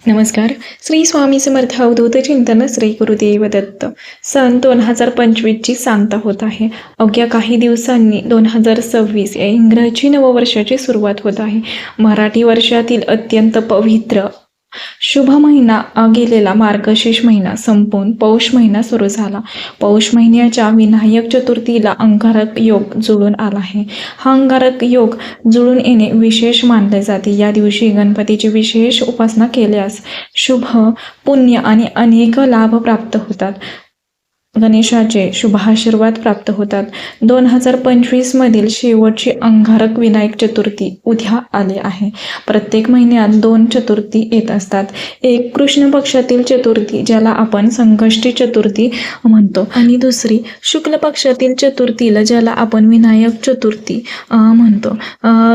नमस्कार. श्री स्वामी समर्थ अवधूत चिंतन श्री गुरुदेव दत्त. सन 2025ची सांगता होत आहे. अवघ्या काही दिवसांनी 2026 या इंग्रजी नववर्षाची सुरुवात होत आहे. मराठी वर्षातील अत्यंत पवित्र शुभ महिना गेलेला मार्गशीर्ष महिना संपून पौष महिना सुरू झाला. पौष महिन्याच्या विनायक चतुर्थीला अंगारक योग जुळून आला आहे. हा अंगारक योग जुळून येणे विशेष मानले जाते. या दिवशी गणपतीची विशेष उपासना केल्यास शुभ, पुण्य आणि अनेक लाभ प्राप्त होतात. गणेशाचे शुभाशीर्वाद प्राप्त होतात. 2025 मधील शेवटची अंगारक विनायक चतुर्थी उद्या आली आहे. प्रत्येक महिन्यात 2 चतुर्थी येत असतात. एक कृष्ण पक्षातील चतुर्थी ज्याला आपण संकष्टी चतुर्थी म्हणतो आणि दुसरी शुक्ल पक्षातील चतुर्थीला ज्याला आपण विनायक चतुर्थी म्हणतो.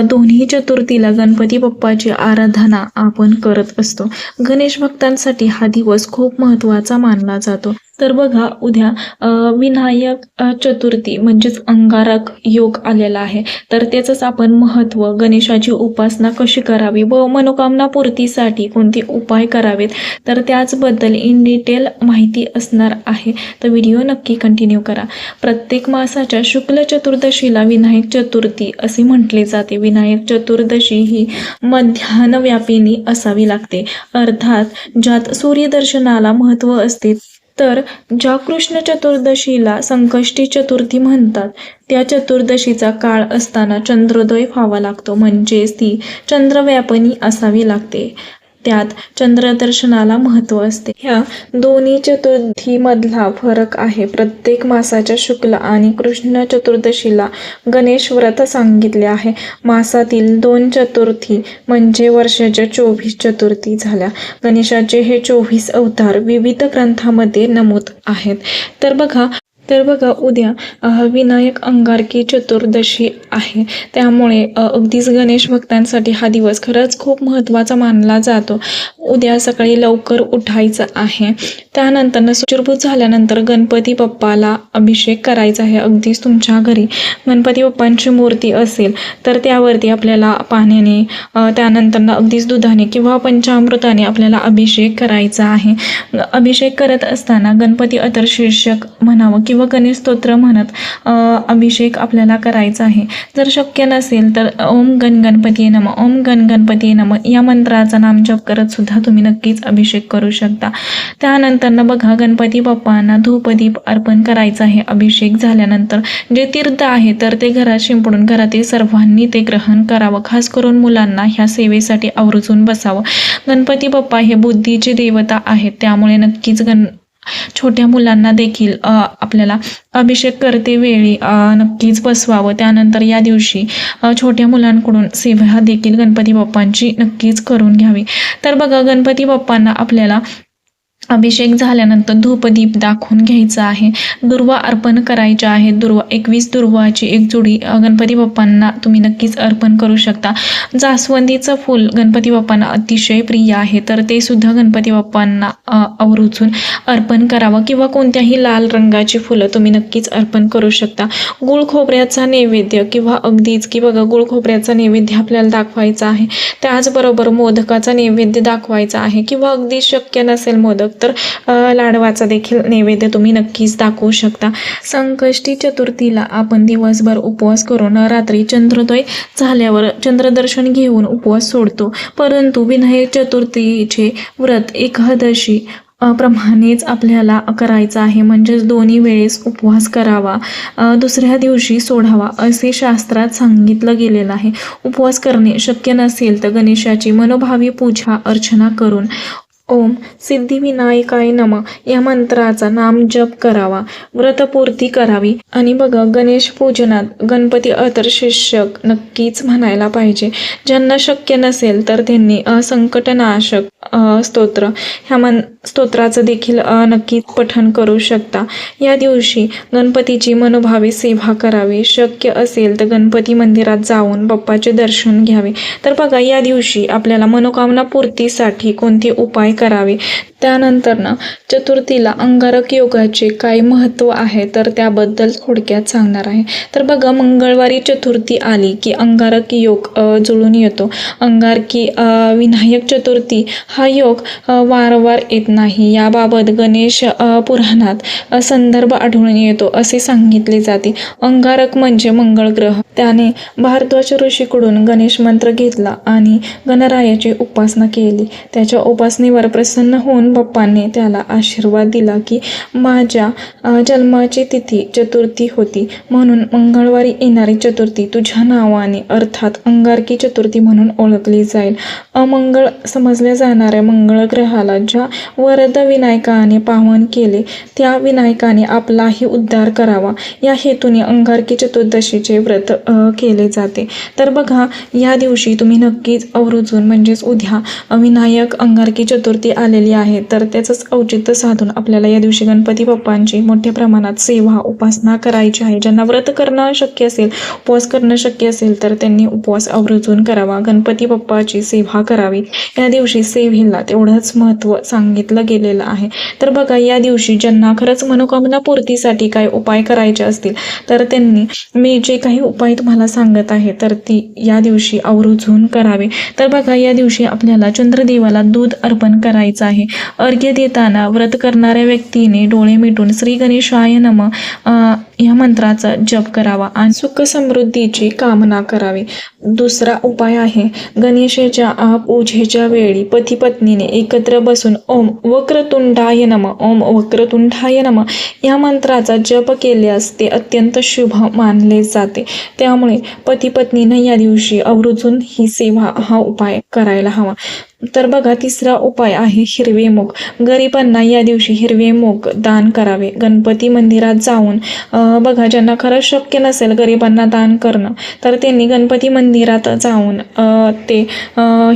दोन्ही चतुर्थीला गणपती बाप्पाची आराधना आपण करत असतो. गणेश भक्तांसाठी हा दिवस खूप महत्त्वाचा मानला जातो. तर बघा, उद्या विनायक चतुर्थी म्हणजेच अंगारक योग आलेला आहे. तर त्याचंच आपण महत्त्व, गणेशाची उपासना कशी करावी व मनोकामना पूर्तीसाठी कोणते उपाय करावेत, तर त्याचबद्दल इन डिटेल माहिती असणार आहे. तर व्हिडिओ नक्की कंटिन्यू करा. प्रत्येक मासाच्या शुक्ल चतुर्दशीला विनायक चतुर्थी असे म्हटले जाते. विनायक चतुर्दशी ही मध्यान्हव्यापिनी असावी लागते, अर्थात ज्यात सूर्यदर्शनाला महत्त्व असते. तर ज्या कृष्ण चतुर्दशीला संकष्टी चतुर्थी म्हणतात, त्या चतुर्दशीचा काळ असताना चंद्रोदय व्हावा लागतो, म्हणजेच ती चंद्रव्यापिनी असावी लागते. त्यात चंद्रदर्शनाला महत्त्व असते. ह्या दोन्ही चतुर्थीमधला फरक आहे. प्रत्येक मासाच्या शुक्ल आणि कृष्ण चतुर्दशीला गणेश व्रत सांगितले आहे. मासातील 2 चतुर्थी म्हणजे वर्षाच्या 24 चतुर्थी झाल्या. गणेशाचे हे 24 अवतार विविध ग्रंथामध्ये नमूद आहेत. तर बघा, उद्या विनायक अंगारकी चतुर्दशी आहे. त्यामुळे अगदीच गणेश भक्तांसाठी हा दिवस खरंच खूप महत्त्वाचा मानला जातो. उद्या सकाळी लवकर उठायचं आहे. त्यानंतर शुचिर्भूत झाल्यानंतर गणपती बाप्पाला अभिषेक करायचा आहे. अगदीच तुमच्या घरी गणपती बाप्पांची मूर्ती असेल तर त्यावरती आपल्याला पाण्याने, त्यानंतर अगदीच दुधाने किंवा पंचामृताने आपल्याला अभिषेक करायचा आहे. अभिषेक करत असताना गणपती अथर्वशीर्षक म्हणावं किंवा गणेश स्तोत्र म्हणत अभिषेक आपल्याला करायचा आहे. जर शक्य नसेल तर ओम गण गणपती नमः, ओम गण गणपती नमः या मंत्राचा नामजप करत सुद्धा तुम्ही नक्कीच अभिषेक करू शकता. त्यानंतर बघा, गणपती बाप्पांना धूपदीप अर्पण करायचा आहे. अभिषेक झाल्यानंतर जे तीर्थ आहे तर ते घरात शिंपडून घरातील सर्वांनी ते ग्रहण करावं. खास करून मुलांना ह्या सेवेसाठी आवर्जून बसावं. गणपती बाप्पा हे बुद्धीचे देवता आहेत, त्यामुळे नक्कीच छोट्या मुलांना देखील आपल्याला अभिषेक करते वेळी नक्कीच बसवावं. त्यानंतर या दिवशी छोट्या मुलांकडून सेवा देखील गणपती बाप्पांची नक्कीच करून घ्यावी. तर बघा, गणपती बाप्पांना आपल्याला अभिषेक झाल्यानंतर धूपदीप दाखवून घ्यायचा आहे. दुर्वा अर्पण करायच्या आहे. 21 दुर्वाची एक जोडी गणपती बाप्पांना तुम्ही नक्कीच अर्पण करू शकता. जास्वंदीचं फूल गणपती बाप्पांना अतिशय प्रिय आहे, तर ते सुद्धा गणपती बाप्पांना आवर्जून अर्पण करावं. किंवा कोणत्याही लाल रंगाची फुलं तुम्ही नक्कीच अर्पण करू शकता. गुळ खोबऱ्याचा नैवेद्य किंवा अगदीच की बघा, गुळ खोबऱ्याचा नैवेद्य आपल्याला दाखवायचा आहे. त्याचबरोबर मोदकाचा नैवेद्य दाखवायचा आहे. किंवा अगदी शक्य नसेल मोदक तर लाडवाचा देखील नैवेद्य तुम्ही नक्कीच दाखवू शकता. संकष्टी चतुर्थीला आपण दिवसभर उपवास करून रात्री चंद्रोदय झाल्यावर चंद्रदर्शन घेऊन उपवास सोडतो. परंतु विनायक चतुर्थीचे व्रत एकादशी प्रमाणेच आपल्याला करायचं आहे. म्हणजेच दोन्ही वेळेस उपवास करावा, दुसऱ्या दिवशी सोडावा असे शास्त्रात सांगितलं गेलेलं आहे. उपवास करणे शक्य नसेल तर गणेशाची मनोभावी पूजा अर्चना करून ओम सिद्धिविनायकाय नमः या मंत्राचा नामजप करावा, व्रतपूर्ती करावी. आणि बघा, गणेश पूजनात गणपती अथर्वशीर्षक नक्कीच म्हणायला पाहिजे. ज्यांना शक्य नसेल तर त्यांनी संकटनाशक स्तोत्र ह्या स्तोत्राचं देखील नक्कीच पठण करू शकता. या दिवशी गणपतीची मनोभावे सेवा करावी. शक्य असेल तर गणपती मंदिरात जाऊन बाप्पाचे दर्शन घ्यावे. तर बघा, या दिवशी आपल्याला मनोकामना पूर्तीसाठी कोणते उपाय करावे. त्यानंतर चतुर्थीला अंगारक योगाचे काय महत्त्व आहे तर त्याबद्दल थोडक्यात सांगणार आहे. तर बघा, मंगळवारी चतुर्थी आली की अंगारकी योग जुळून येतो. अंगारकी विनायक चतुर्थी हा योग वारंवार येत नाही. याबाबत गणेश पुराणात संदर्भ आढळून येतो असे सांगितले जाते. अंगारक म्हणजे मंगळ ग्रह. त्याने भारद्वाज ऋषीकडून गणेश मंत्र घेतला आणि गणरायाची उपासना केली. त्याच्या उपासनेवर प्रसन्न होऊन बाप्पाने त्याला आशीर्वाद दिला की माझ्या जन्माची तिथी चतुर्थी होती, म्हणून मंगळवारी येणारी चतुर्थी तुझ्या नावाने अर्थात अंगारकी चतुर्थी म्हणून ओळखली जाईल. अमंगळ समजल्या जाणाऱ्या मंगळ ग्रहाला ज्या वरद विनायकाने पावन केले त्या विनायकाने आपलाही उद्धार करावा या हेतूने अंगारकी चतुर्दशीचे व्रत केले जाते. तर बघा, या दिवशी तुम्ही नक्कीच आवर्जून म्हणजेच उद्या विनायक अंगारकी चतुर्थी आलेली आहे तर त्याचंच औचित्य साधून आपल्याला या दिवशी गणपती बाप्पांची मोठ्या प्रमाणात सेवा उपासना करायची आहे. ज्यांना व्रत करणं शक्य असेल, उपवास करणं शक्य असेल तर त्यांनी उपवास आवर्जून करावा, गणपती बाप्पाची सेवा करावी. या दिवशी सेवेला तेवढंच महत्त्व सांगितलं गेलेलं आहे. तर बघा, या दिवशी ज्यांना खरंच मनोकामना पूर्तीसाठी काय उपाय करायचे असतील तर त्यांनी मी जे काही उपाय तुम्हाला सांगत आहे तर ती या दिवशी आवर्जून करावे. तर बघा, या दिवशी आपल्याला चंद्रदेवाला दूध अर्पण करायचं आहे. अर्घ्य देताना व्रत करणाऱ्या व्यक्तीने डोळे मिटून श्री गणेशाय नमः या मंत्राचा जप करावा आणि सुख समृद्धीची कामना करावी. दुसरा उपाय आहे, गणेशाच्या पूजेच्या वेळी पती पत्नीने एकत्र बसून ओम वक्रतुंडाय नमः, ओम वक्रतुंडाय नमः या मंत्राचा जप केल्यास ते अत्यंत शुभ मानले जाते. त्यामुळे पती पत्नीने या दिवशी आवर्जून ही सेवा, हा उपाय करायला हवा. तर बघा, तिसरा उपाय आहे हिरवे मूग. गरिबांना या दिवशी हिरवे मूग दान करावे. गणपती मंदिरात जाऊन बघा, ज्यांना खरंच शक्य नसेल गरिबांना दान करणं तर त्यांनी गणपती मंदिरात जाऊन ते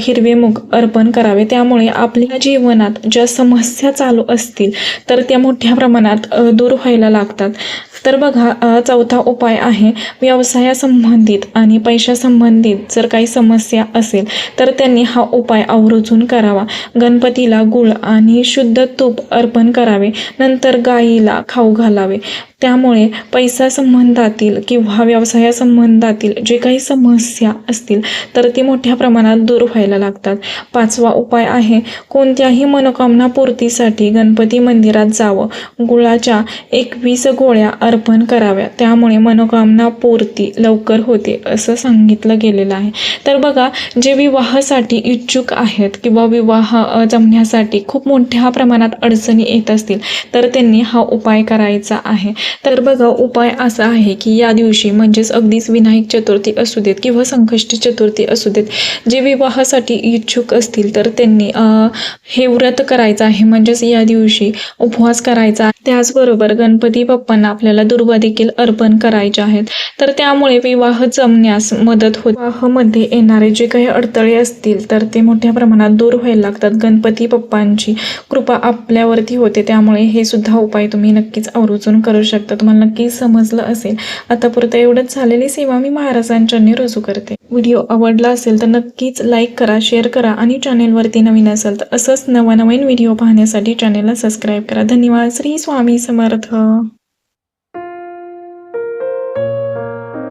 हिरवे मूग अर्पण करावे. त्यामुळे आपल्या जीवनात ज्या समस्या चालू असतील तर त्या मोठ्या प्रमाणात दूर व्हायला लागतात. तर बघा, चौथा उपाय आहे व्यवसायासंबंधित आणि पैशासंबंधित जर काही समस्या असेल तर त्यांनी हा उपाय आवर्जून करावा. गणपतीला गूळ आणि शुद्ध तूप अर्पण करावे, नंतर गाईला खाऊ घालावे. त्यामुळे पैसा संबंधातील किंवा व्यवसायासंबंधातील जे काही समस्या असतील तर ती मोठ्या प्रमाणात दूर व्हायला लागतात. पाचवा उपाय आहे कोणत्याही मनोकामना पूर्तीसाठी गणपती मंदिरात जावं. गुळाच्या 21 गोळ्या अर्पण कराव्या, त्यामुळे मनोकामना पूर्ती लवकर होते असं सांगितलं गेलेलं आहे. तर बघा, जे विवाहासाठी इच्छुक आहेत किंवा विवाह जमण्यासाठी खूप मोठ्या प्रमाणात अडचणी येत असतील तर त्यांनी हा उपाय करायचा आहे. तर बघा, उपाय असा आहे की या दिवशी म्हणजेच अगदीच विनायक चतुर्थी असू देत किंवा संकष्टी चतुर्थी असू देत, जे विवाहासाठी इच्छुक असतील तर त्यांनी हे व्रत करायचं आहे. म्हणजेच या दिवशी उपवास करायचा. त्याचबरोबर गणपती बाप्पांना आपल्याला दुर्वा देखील अर्पण करायचे आहेत. तर त्यामुळे विवाह जमण्यास मदत होते. विवाहामध्ये येणारे जे काही अडथळे असतील तर ते मोठ्या प्रमाणात दूर व्हायला लागतात. गणपती बाप्पांची कृपा आपल्यावरती होते. त्यामुळे हे सुद्धा उपाय तुम्ही नक्कीच आवर्जून करू शकता. तुम्हाला नक्कीच समजलं असेल. आतापुरतं एवढंच. झालेली सेवा मी महाराजांच्या रुजू करते. व्हिडिओ आवडला असेल तर नक्कीच लाईक करा, शेअर करा आणि चॅनेलवरती नवीन असेल तर असंच नवनवीन व्हिडिओ पाहण्यासाठी चॅनेलला सबस्क्राईब करा. धन्यवाद. श्री स्वामी समर्थ.